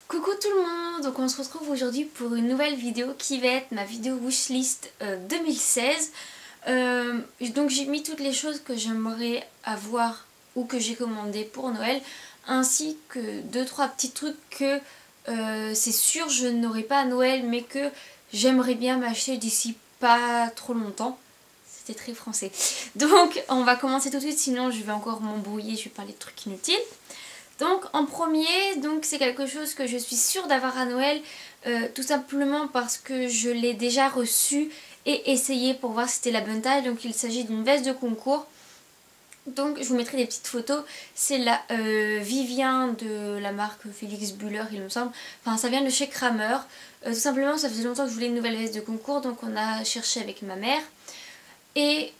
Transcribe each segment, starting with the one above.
Coucou tout le monde, donc on se retrouve aujourd'hui pour une nouvelle vidéo qui va être ma vidéo wishlist 2016. Donc j'ai mis toutes les choses que j'aimerais avoir ou que j'ai commandé pour Noël, ainsi que 2-3 petits trucs que c'est sûr je n'aurai pas à Noël mais que j'aimerais bien m'acheter d'ici pas trop longtemps. C'était très français. Donc on va commencer tout de suite, sinon je vais encore m'embrouiller, je vais parler de trucs inutiles. Donc en premier, donc c'est quelque chose que je suis sûre d'avoir à Noël, tout simplement parce que je l'ai déjà reçu et essayé pour voir si c'était la bonne taille. Donc il s'agit d'une veste de concours. Donc je vous mettrai des petites photos. C'est la Vivien de la marque Félix Buller, il me semble. Enfin ça vient de chez Kramer. Tout simplement ça faisait longtemps que je voulais une nouvelle veste de concours, donc on a cherché avec ma mère. Et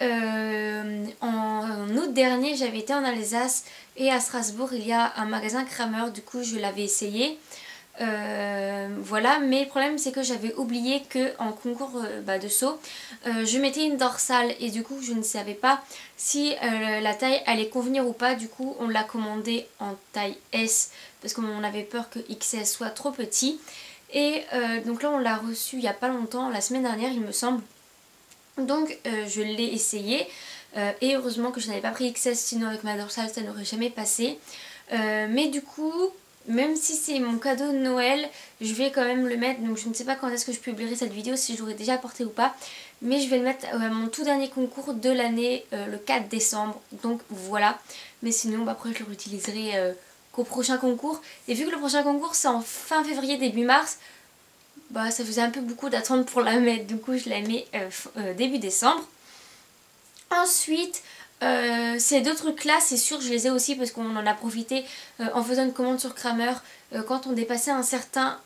en août dernier, j'avais été en Alsace et à Strasbourg, il y a un magasin Kramer, du coup je l'avais essayé. Voilà, mais le problème c'est que j'avais oublié qu'en concours de saut, je mettais une dorsale et du coup je ne savais pas si la taille allait convenir ou pas. Du coup on l'a commandé en taille S parce qu'on avait peur que XS soit trop petit. Et donc là on l'a reçu il n'y a pas longtemps, la semaine dernière il me semble. Donc je l'ai essayé et heureusement que je n'avais pas pris XS, sinon avec ma dorsale ça n'aurait jamais passé. Mais du coup, même si c'est mon cadeau de Noël, je vais quand même le mettre. Donc je ne sais pas quand est-ce que je publierai cette vidéo, si je l'aurai déjà porté ou pas. Mais je vais le mettre à mon tout dernier concours de l'année, le 4 décembre. Donc voilà. Mais sinon après je le réutiliserai qu'au prochain concours. Et vu que le prochain concours c'est en fin février, début mars, bah ça faisait un peu beaucoup d'attendre pour la mettre, du coup je la mets début décembre. Ensuite ces deux trucs là c'est sûr je les ai aussi parce qu'on en a profité en faisant une commande sur Kramer. Quand on dépassait un certain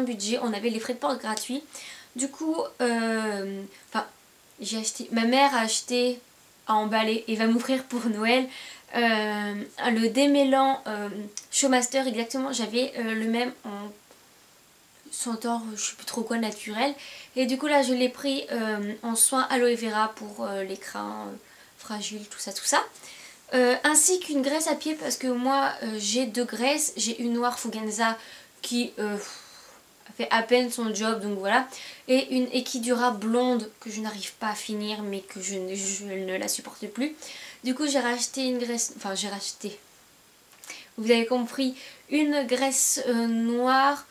budget, on avait les frais de port gratuits. Du coup j'ai acheté, ma mère a acheté, à emballer et va m'offrir pour Noël le démêlant Showmaster. Exactement, j'avais le même en senteur, je sais plus trop quoi, naturel. Et du coup là je l'ai pris en soin aloe vera pour les crins fragiles, tout ça tout ça. Ainsi qu'une graisse à pied parce que moi j'ai deux graisses. J'ai une noire Fugenza qui fait à peine son job, donc voilà. Et une Equidura blonde que je n'arrive pas à finir mais que je ne la supporte plus. Du coup j'ai racheté une graisse, enfin j'ai racheté, vous avez compris, une graisse noire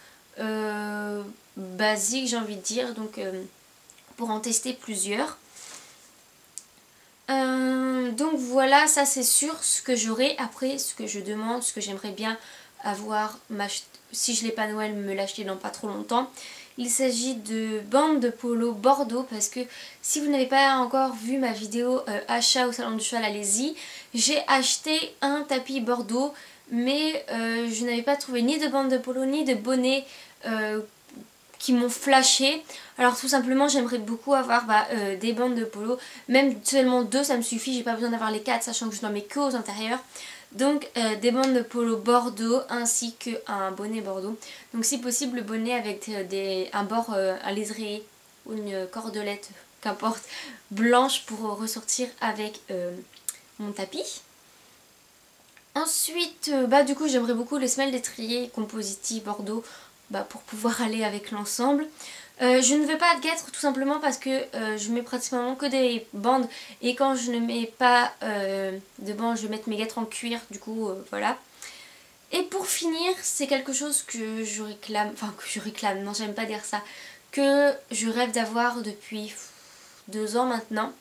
basique, j'ai envie de dire, donc pour en tester plusieurs. Donc voilà, ça c'est sûr ce que j'aurai. Après ce que je demande, ce que j'aimerais bien avoir, si je l'ai pas Noël, me l'acheter dans pas trop longtemps. Il s'agit de bandes de polo Bordeaux, parce que si vous n'avez pas encore vu ma vidéo achat au salon du cheval, allez-y. J'ai acheté un tapis Bordeaux, mais je n'avais pas trouvé ni de bandes de polo ni de bonnets qui m'ont flashé. Alors tout simplement j'aimerais beaucoup avoir des bandes de polo, même seulement 2 ça me suffit, j'ai pas besoin d'avoir les 4 sachant que je n'en mets que aux intérieurs. Donc des bandes de polo Bordeaux ainsi qu'un bonnet Bordeaux. Donc si possible le bonnet avec un bord, un liseré ou une cordelette, qu'importe, blanche pour ressortir avec mon tapis. Ensuite du coup j'aimerais beaucoup les semelles d'étrier Compositi Bordeaux pour pouvoir aller avec l'ensemble. Je ne veux pas de guêtres tout simplement parce que je mets pratiquement que des bandes, et quand je ne mets pas de bandes je vais mettre mes guêtres en cuir, du coup voilà. Et pour finir, c'est quelque chose que je réclame, non j'aime pas dire ça, que je rêve d'avoir depuis 2 ans maintenant,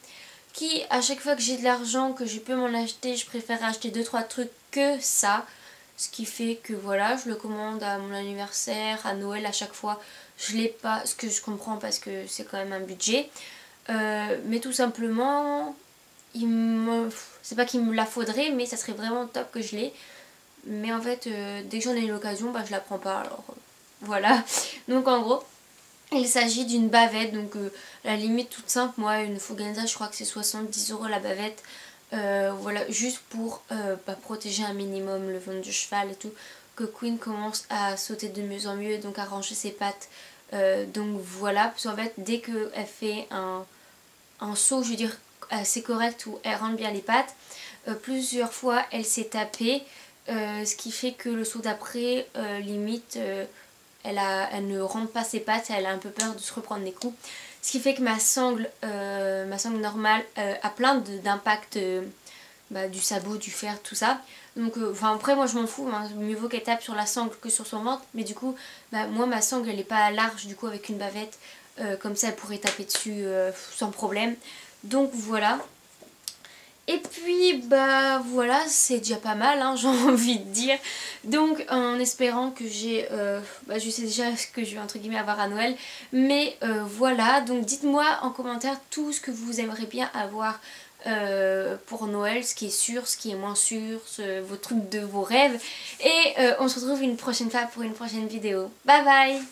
qui à chaque fois que j'ai de l'argent, que je peux m'en acheter, je préfère acheter 2-3 trucs que ça. Ce qui fait que voilà, je le commande à mon anniversaire, à Noël à chaque fois. Je l'ai pas, ce que je comprends parce que c'est quand même un budget. Mais tout simplement, c'est pas qu'il me la faudrait, mais ça serait vraiment top que je l'ai. Mais en fait, dès que j'en ai eu l'occasion, je la prends pas. Alors voilà. Donc en gros, il s'agit d'une bavette. Donc à la limite toute simple, moi une Fugenza je crois que c'est 70 € la bavette. Voilà, juste pour protéger un minimum le ventre du cheval et tout, que Queen commence à sauter de mieux en mieux, donc à ranger ses pattes. Donc voilà, parce qu'en fait dès qu'elle fait un saut, je veux dire assez correct, où elle rentre bien les pattes, plusieurs fois elle s'est tapée ce qui fait que le saut d'après limite elle ne rentre pas ses pattes, elle a un peu peur de se reprendre des coups. Ce qui fait que ma sangle normale a plein d'impact du sabot, du fer, tout ça. Donc après moi je m'en fous, hein. Mieux vaut qu'elle tape sur la sangle que sur son ventre. Mais du coup moi ma sangle elle est pas large, du coup avec une bavette, comme ça elle pourrait taper dessus sans problème. Donc voilà. Et puis voilà, c'est déjà pas mal, hein, j'ai envie de dire. Donc en espérant que je sais déjà ce que je vais entre guillemets avoir à Noël. Mais voilà, donc dites-moi en commentaire tout ce que vous aimeriez bien avoir pour Noël, ce qui est sûr, ce qui est moins sûr, vos trucs de vos rêves. Et on se retrouve une prochaine fois pour une prochaine vidéo. Bye bye!